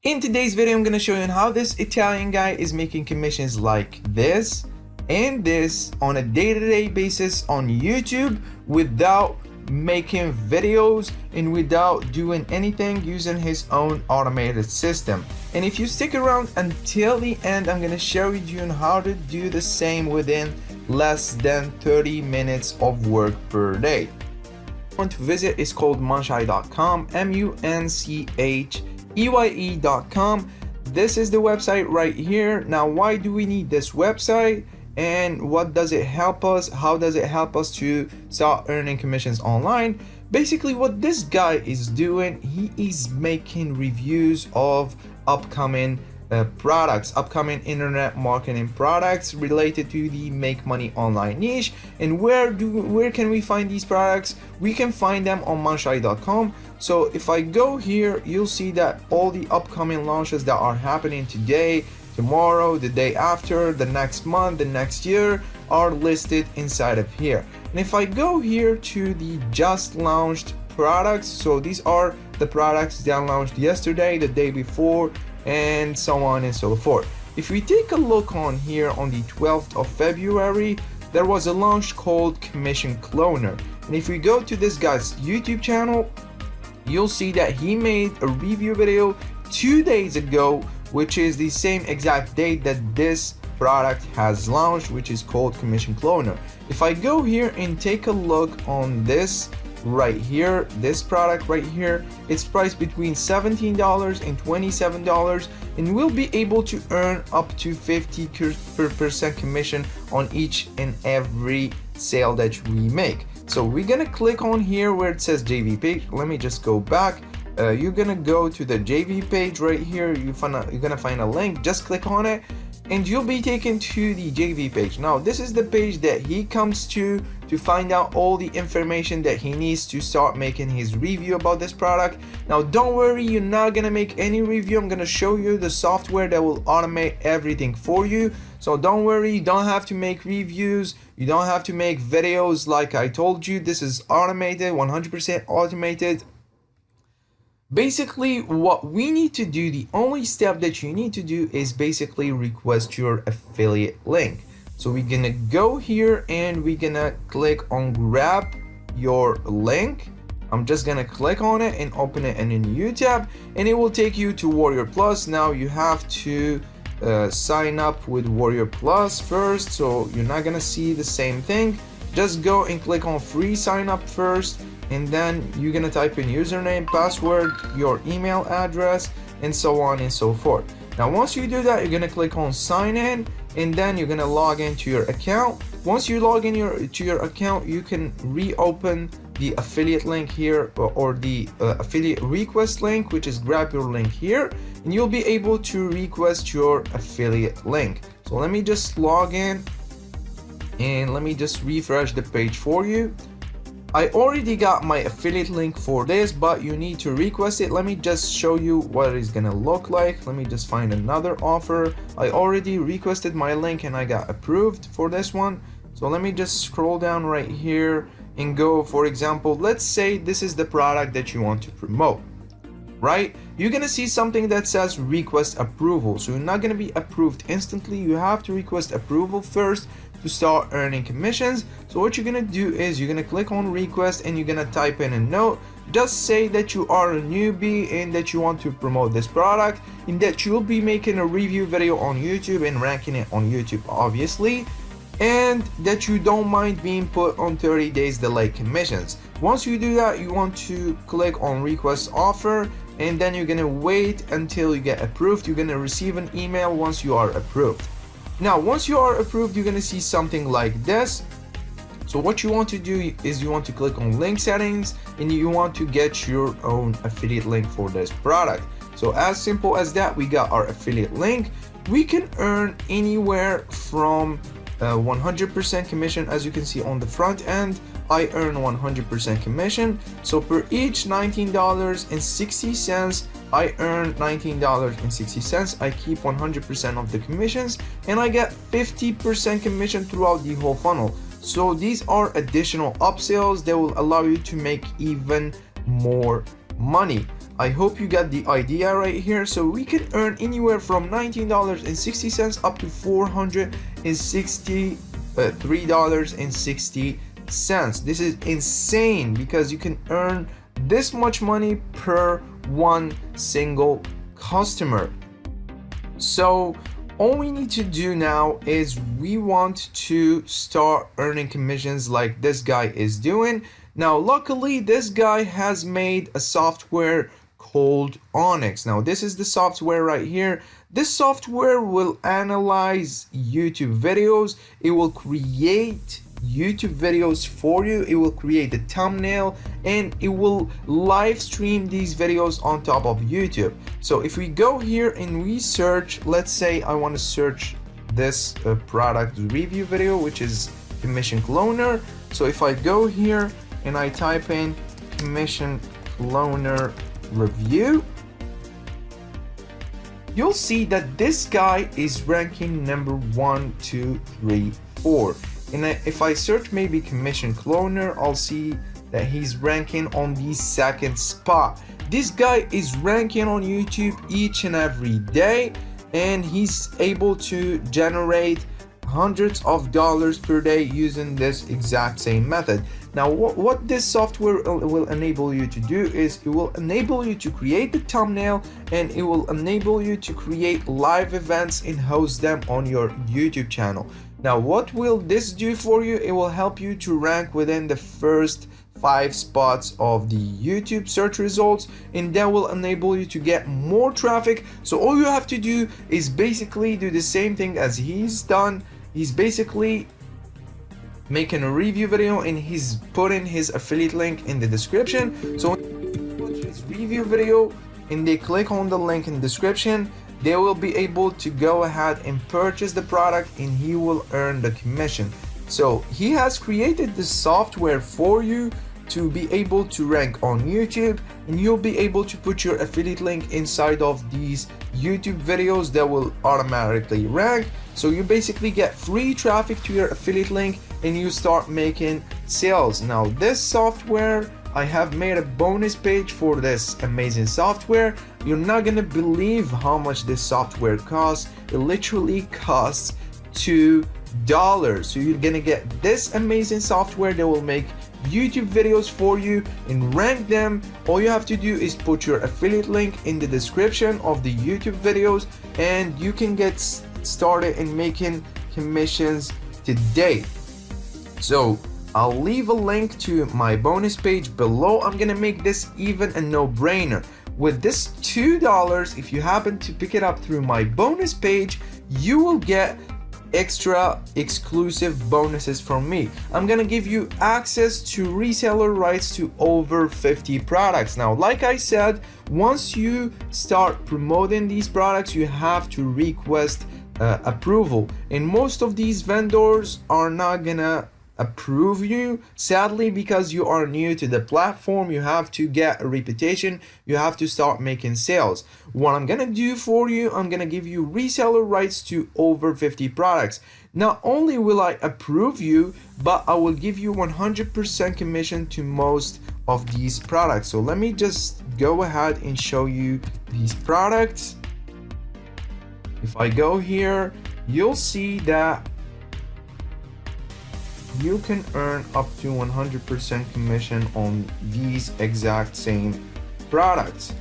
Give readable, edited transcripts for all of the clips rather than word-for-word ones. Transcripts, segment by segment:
In today's video, I'm going to show you how this Italian guy is making commissions like this and this on a day-to-day basis on YouTube without making videos and without doing anything, using his own automated system. And if you stick around until the end, I'm going to show you how to do the same within less than 30 minutes of work per day. Want to visit is called muncheye.com, muncheye.com. This is the website right here. Now, why do we need this website and what does it help us? How does it help us to start earning commissions online? Basically, what this guy is doing, he is making reviews of upcoming products, upcoming internet marketing products related to the make money online niche. And where can we find these products? We can find them on muncheye.com. So if I go here, you'll see that all the upcoming launches that are happening today, tomorrow, the day after, the next month, the next year are listed inside of here. And if I go here to the just launched products, so these are the products that launched yesterday, the day before, and so on and so forth. If we take a look on here on the 12th of February, there was a launch called Commission Cloner. And if we go to this guy's YouTube channel, you'll see that he made a review video 2 days ago, which is the same exact date that this product has launched, which is called Commission Cloner. If I go here and take a look on this right here, this product right here, it's priced between $17 and $27, and we'll be able to earn up to 50% commission on each and every sale that we make. So we're gonna click on here where it says JV page. Let me just go back. You're gonna go to the JV page right here. You're gonna find a link. Just click on it and you'll be taken to the JV page. Now, this is the page that he comes to find out all the information that he needs to start making his review about this product. Now, don't worry, you're not gonna make any review. I'm gonna show you the software that will automate everything for you. So don't worry, you don't have to make reviews. You don't have to make videos like I told you. This is automated, 100% automated. Basically, what we need to do, the only step that you need to do is basically request your affiliate link. So we're gonna go here and we're gonna click on grab your link. I'm just gonna click on it and open it in a new tab, and it will take you to Warrior Plus. Now you have to sign up with Warrior Plus first, so you're not gonna see the same thing. Just go and click on free sign up first, and then you're gonna type in username, password, your email address, and so on and so forth. Now, once you do that, you're gonna click on sign in, and then you're gonna log into your account. Once you log in to your account, you can reopen the affiliate link here, or the affiliate request link, which is grab your link here, and you'll be able to request your affiliate link. So let me just log in and let me just refresh the page for you. I already got my affiliate link for this, but you need to request it. Let me just show you what it's gonna look like. Let me just find another offer. I already requested my link and I got approved for this one. So let me just scroll down right here and go, for example, let's say this is the product that you want to promote, right? You're gonna see something that says request approval. So you're not gonna be approved instantly. You have to request approval first to start earning commissions. So what you're gonna do is you're gonna click on request and you're gonna type in a note. Just say that you are a newbie and that you want to promote this product, and that you'll be making a review video on YouTube and ranking it on YouTube, obviously, and that you don't mind being put on 30 days delay commissions. Once you do that, you want to click on request offer, and then you're gonna wait until you get approved. You're gonna receive an email once you are approved. Now, once you are approved, you're gonna see something like this. So what you want to do is you want to click on link settings, and you want to get your own affiliate link for this product. So as simple as that, we got our affiliate link. We can earn anywhere from 100% commission. As you can see on the front end, I earn 100% commission. So per each $19.60, I earn $19.60. I keep 100% of the commissions, and I get 50% commission throughout the whole funnel. So these are additional upsells that will allow you to make even more money. I hope you got the idea right here. So we can earn anywhere from $19.60 up to $463.60. This is insane because you can earn this much money per one single customer. So all we need to do now is we want to start earning commissions like this guy is doing. Now luckily this guy has made a software called Onyx. Now this is the software right here. This software will analyze YouTube videos. It will create YouTube videos for you. It will create the thumbnail and it will live stream these videos on top of YouTube. So if we go here and we search, let's say I want to search this product review video, which is commission cloner. So if I go here and I type in commission cloner review, you'll see that this guy is ranking number 1, 2, 3, 4. And if I search maybe commission cloner, I'll see that he's ranking on the 2nd spot. This guy is ranking on YouTube each and every day, and he's able to generate hundreds of dollars per day using this exact same method. Now what this software will enable you to do is it will enable you to create the thumbnail, and it will enable you to create live events and host them on your YouTube channel. Now what will this do for you? It will help you to rank within the first 5 spots of the YouTube search results, and that will enable you to get more traffic. So all you have to do is basically do the same thing as he's done. He's basically making a review video and he's putting his affiliate link in the description. So when you watch his review video and they click on the link in the description, they will be able to go ahead and purchase the product and he will earn the commission. So he has created the software for you to be able to rank on YouTube, and you'll be able to put your affiliate link inside of these YouTube videos that will automatically rank. So you basically get free traffic to your affiliate link and you start making sales. Now this software, I have made a bonus page for this amazing software. You're not gonna believe how much this software costs. It literally costs $2. So you're gonna get this amazing software that will make YouTube videos for you and rank them. All you have to do is put your affiliate link in the description of the YouTube videos and you can get started in making commissions today. So I'll leave a link to my bonus page below. I'm gonna make this even a no-brainer. With this $2, if you happen to pick it up through my bonus page, you will get extra exclusive bonuses from me. I'm gonna give you access to reseller rights to over 50 products. Now, like I said, once you start promoting these products, you have to request approval, and most of these vendors are not gonna approve you, sadly, because you are new to the platform. You have to get a reputation, you have to start making sales. What I'm gonna do for you, I'm gonna give you reseller rights to over 50 products. Not only will I approve you, but I will give you 100% commission to most of these products. So let me just go ahead and show you these products. If I go here, you'll see that you can earn up to 100% commission on these exact same products.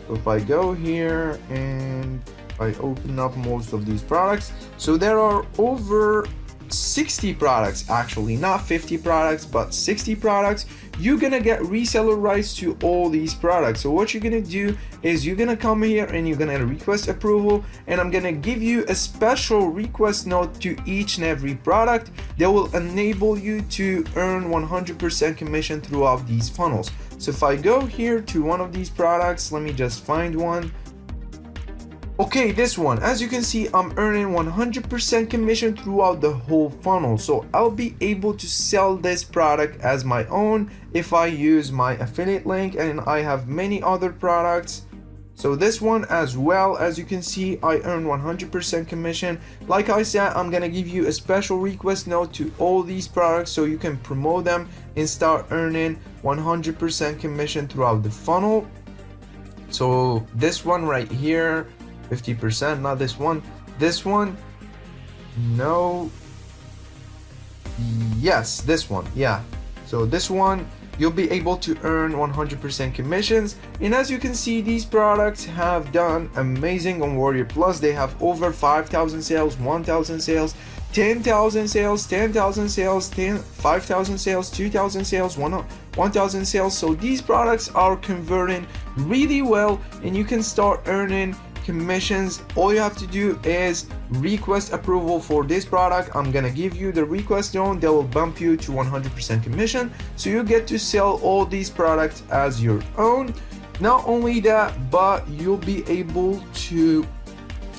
So if I go here and I open up most of these products, so there are over 60 products, actually not 50 products but 60 products. You're gonna get reseller rights to all these products. So what you're gonna do is you're gonna come here and you're gonna request approval, and I'm gonna give you a special request note to each and every product that will enable you to earn 100% commission throughout these funnels. So if I go here to one of these products, let me just find one. Okay, this one, as you can see, I'm earning 100% commission throughout the whole funnel. So I'll be able to sell this product as my own if I use my affiliate link, and I have many other products. So this one as well, as you can see, I earn 100% commission. Like I said, I'm gonna give you a special request note to all these products so you can promote them and start earning 100% commission throughout the funnel. So this one right here, 50%, not this one. This one, no, yes, this one, yeah. So this one, you'll be able to earn 100% commissions. And as you can see, these products have done amazing on Warrior Plus. They have over 5,000 sales, 1,000 sales, 10,000 sales, 10,000 sales, 5,000 sales, 2,000 sales, 1,000 sales. So these products are converting really well, and you can start earning commissions. All you have to do is request approval for this product. I'm gonna give you the request zone that will bump you to 100% commission, so you get to sell all these products as your own. Not only that, but you'll be able to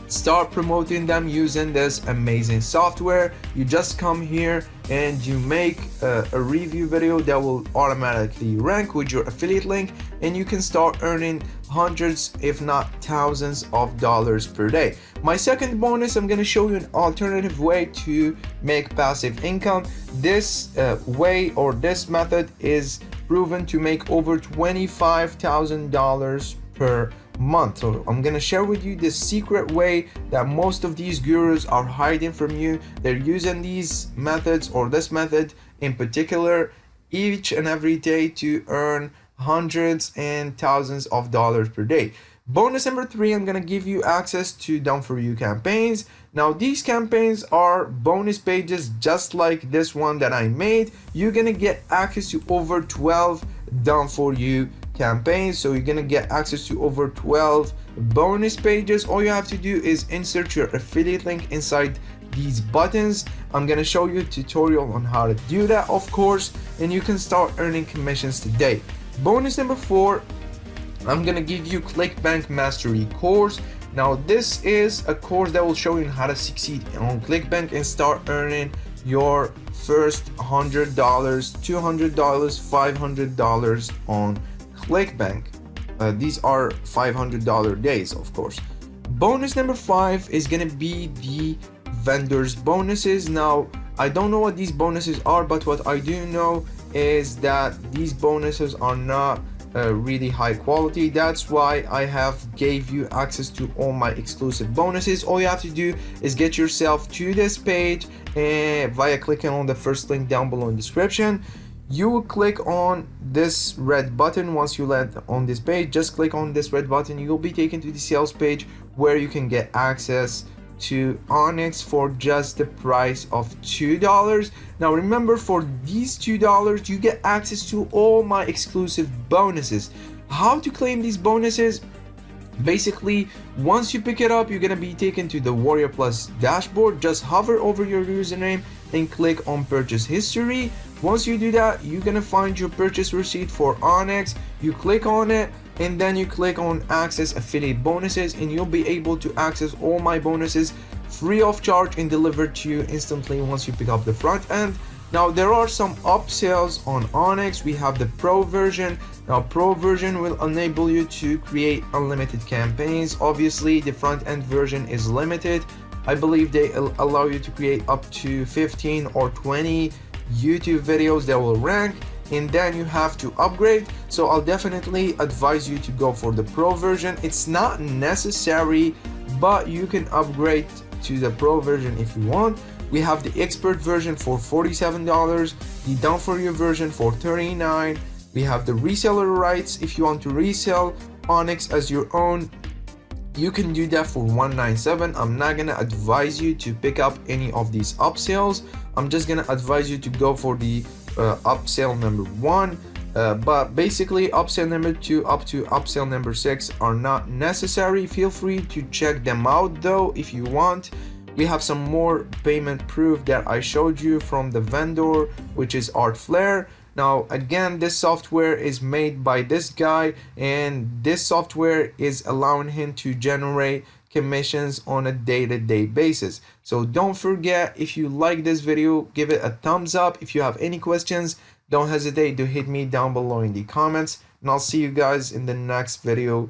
start promoting them using this amazing software. You just come here and you make a review video that will automatically rank with your affiliate link, and you can start earning hundreds if not thousands of dollars per day. My second bonus, I'm going to show you an alternative way to make passive income. This way, or this method, is proven to make over $25,000 per month. So I'm gonna share with you the secret way that most of these gurus are hiding from you. They're using these methods, or this method in particular, each and every day to earn hundreds and thousands of dollars per day. Bonus number 3, I'm gonna give you access to done for you campaigns. Now these campaigns are bonus pages just like this one that I made. You're gonna get access to over 12 done for you campaigns. So you're gonna get access to over 12 bonus pages. All you have to do is insert your affiliate link inside these buttons. I'm gonna show you a tutorial on how to do that, of course, and you can start earning commissions today. Bonus number 4, I'm gonna give you Clickbank Mastery course. Now this is a course that will show you how to succeed on Clickbank and start earning your first $100, $200, $500 on Clickbank. These are $500 days, of course. Bonus number 5 is gonna be the vendors bonuses. Now I don't know what these bonuses are, but what I do know is that these bonuses are not really high quality. That's why I have gave you access to all my exclusive bonuses. All you have to do is get yourself to this page via clicking on the first link down below in the description. You will click on this red button. Once you land on this page, just click on this red button. You'll be taken to the sales page where you can get access to Onyx for just the price of $2. Now remember, for these $2 you get access to all my exclusive bonuses. How to claim these bonuses? Basically, once you pick it up, you're gonna be taken to the Warrior Plus dashboard. Just hover over your username and click on purchase history. Once you do that, you're gonna find your purchase receipt for Onyx. You click on it, and then you click on access affiliate bonuses, and you'll be able to access all my bonuses free of charge and delivered to you instantly once you pick up the front end. Now there are some upsells on Onyx. We have the pro version. Now pro version will enable you to create unlimited campaigns. Obviously the front end version is limited. I believe they allow you to create up to 15 or 20 YouTube videos that will rank, and then you have to upgrade. So I'll definitely advise you to go for the pro version. It's not necessary, but you can upgrade to the pro version if you want. We have the expert version for $47, the done for you version for $39. We have the reseller rights. If you want to resell Onyx as your own, you can do that for $197. I'm not gonna advise you to pick up any of these upsells. I'm just gonna advise you to go for the upsell number 1. But basically upsell number 2 up to upsell number 6 are not necessary. Feel free to check them out though if you want. We have some more payment proof that I showed you from the vendor, which is ArtFlare. Now again, this software is made by this guy, and this software is allowing him to generate commissions on a day-to-day basis. So don't forget, if you like this video, give it a thumbs up. If you have any questions, don't hesitate to hit me down below in the comments, and I'll see you guys in the next video.